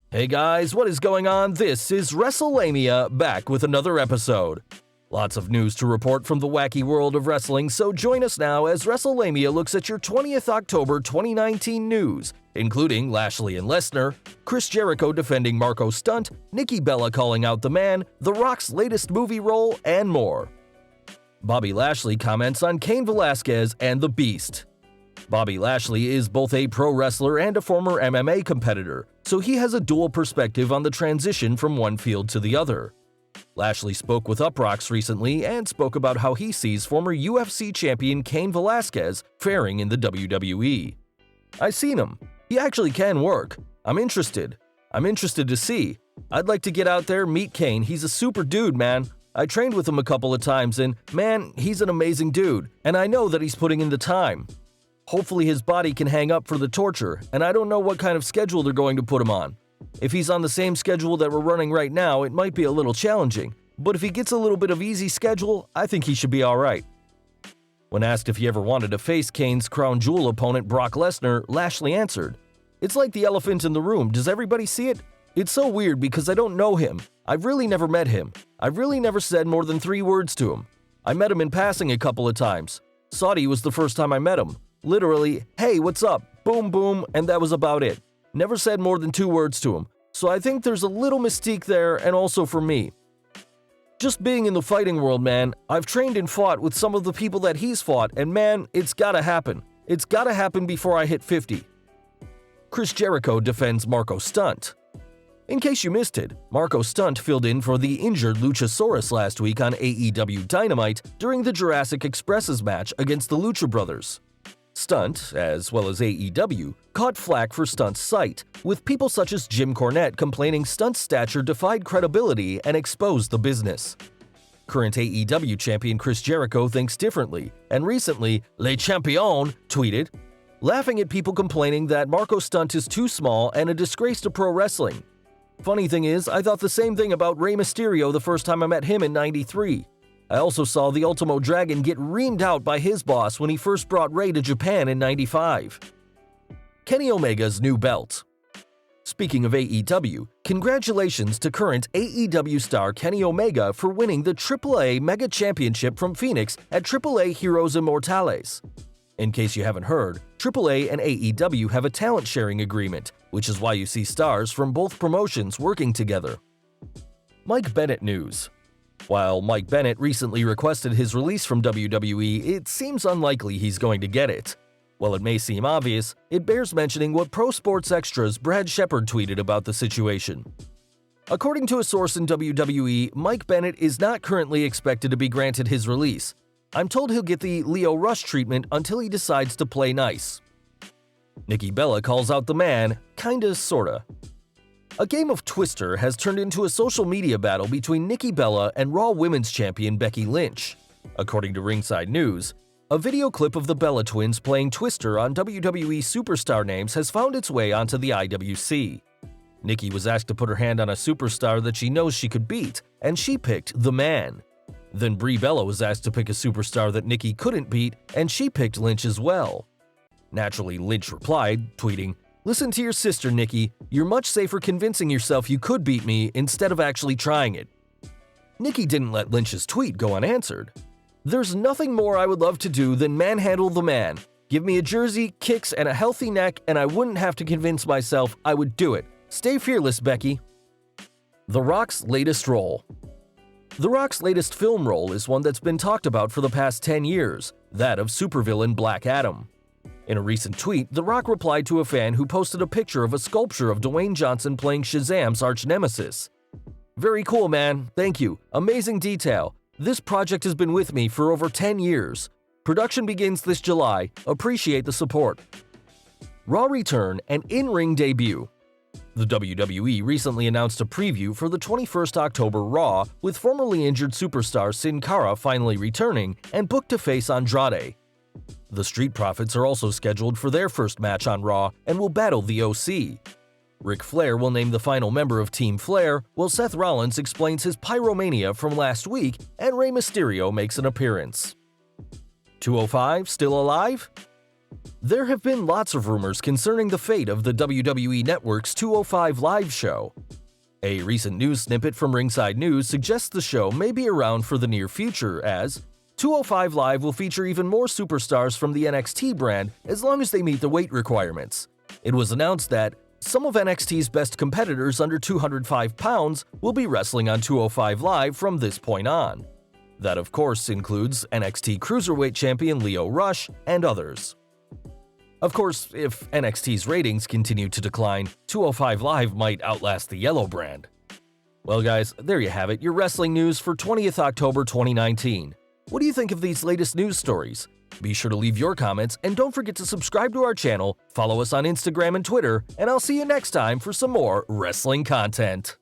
Hey guys, what is going on? This is Wrestlelamia, back with another episode. Lots of news to report from the wacky world of wrestling, so join us now as Wrestlelamia looks at your 20th October 2019 news, including Lashley and Lesnar, Chris Jericho defending Marko Stunt, Nikki Bella calling out the man, The Rock's latest movie role, and more. Bobby Lashley comments on Cain Velasquez and The Beast. Bobby Lashley is both a pro wrestler and a former MMA competitor, so he has a dual perspective on the transition from one field to the other. Lashley spoke with Uproxx recently and spoke about how he sees former UFC champion Cain Velasquez faring in the WWE. "I seen him. He actually can work. I'm interested to see. I'd like to get out there, meet Cain. He's a super dude, man. I trained with him a couple of times and, man, he's an amazing dude, and I know that he's putting in the time. Hopefully his body can hang up for the torture, and I don't know what kind of schedule they're going to put him on. If he's on the same schedule that we're running right now, it might be a little challenging, but if he gets a little bit of easy schedule, I think he should be alright." When asked if he ever wanted to face Cain's crown jewel opponent Brock Lesnar, Lashley answered, "It's like the elephant in the room. Does everybody see it? It's so weird because I don't know him. I've really never met him. I've really never said more than 3 words to him. I met him in passing a couple of times. Saudi was the first time I met him. Literally, hey, what's up? Boom, boom, and that was about it. Never said more than 2 words to him. So I think there's a little mystique there, and also for me. Just being in the fighting world, man, I've trained and fought with some of the people that he's fought, and man, it's gotta happen. It's gotta happen before I hit 50. Chris Jericho defends Marko Stunt. In case you missed it, Marko Stunt filled in for the injured Luchasaurus last week on AEW Dynamite during the Jurassic Express's match against the Lucha Brothers. Stunt, as well as AEW, caught flack for Stunt's sight, with people such as Jim Cornette complaining Stunt's stature defied credibility and exposed the business. Current AEW champion Chris Jericho thinks differently, and recently, Le Champion tweeted, laughing at people complaining that Marko Stunt is too small and a disgrace to pro wrestling. Funny thing is, I thought the same thing about Rey Mysterio the first time I met him in '93. I also saw the Ultimo Dragon get reamed out by his boss when he first brought Rey to Japan in '95. Kenny Omega's new belt. Speaking of AEW, congratulations to current AEW star Kenny Omega for winning the AAA Mega Championship from Phoenix at AAA Heroes Immortales. In case you haven't heard, AAA and AEW have a talent-sharing agreement, which is why you see stars from both promotions working together. Mike Bennett news. While Mike Bennett recently requested his release from WWE, it seems unlikely he's going to get it. While it may seem obvious, it bears mentioning what Pro Sports Extra's Brad Shepard tweeted about the situation. According to a source in WWE, Mike Bennett is not currently expected to be granted his release. I'm told he'll get the Leo Rush treatment until he decides to play nice. Nikki Bella calls out the man, kinda sorta. A game of Twister has turned into a social media battle between Nikki Bella and Raw Women's Champion Becky Lynch. According to Ringside News, a video clip of the Bella twins playing Twister on WWE Superstar names has found its way onto the IWC. Nikki was asked to put her hand on a superstar that she knows she could beat, and she picked The Man. Then Brie Bella was asked to pick a superstar that Nikki couldn't beat, and she picked Lynch as well. Naturally, Lynch replied, tweeting, "Listen to your sister, Nikki. You're much safer convincing yourself you could beat me instead of actually trying it." Nikki didn't let Lynch's tweet go unanswered. "There's nothing more I would love to do than manhandle the man. Give me a jersey, kicks, and a healthy neck, and I wouldn't have to convince myself I would do it. Stay fearless, Becky." The Rock's latest role. The Rock's latest film role is one that's been talked about for the past 10 years, that of supervillain Black Adam. In a recent tweet, The Rock replied to a fan who posted a picture of a sculpture of Dwayne Johnson playing Shazam's arch-nemesis. "Very cool, man. Thank you. Amazing detail. This project has been with me for over 10 years. Production begins this July. Appreciate the support." Raw return and in-ring debut. The WWE recently announced a preview for the 21st October Raw, with formerly injured superstar Cara finally returning and booked to face Andrade. The Street Profits are also scheduled for their first match on Raw and will battle the OC. Ric Flair will name the final member of Team Flair, while Seth Rollins explains his pyromania from last week and Rey Mysterio makes an appearance. 205 still alive? There have been lots of rumors concerning the fate of the WWE Network's 205 Live show. A recent news snippet from Ringside News suggests the show may be around for the near future, as 205 Live will feature even more superstars from the NXT brand as long as they meet the weight requirements. It was announced that some of NXT's best competitors under 205 pounds will be wrestling on 205 Live from this point on. That, of course, includes NXT Cruiserweight Champion Lio Rush and others. Of course, if NXT's ratings continue to decline, 205 Live might outlast the Yellow brand. Well guys, there you have it, your wrestling news for 20th October 2019. What do you think of these latest news stories? Be sure to leave your comments and don't forget to subscribe to our channel, follow us on Instagram and Twitter, and I'll see you next time for some more wrestling content.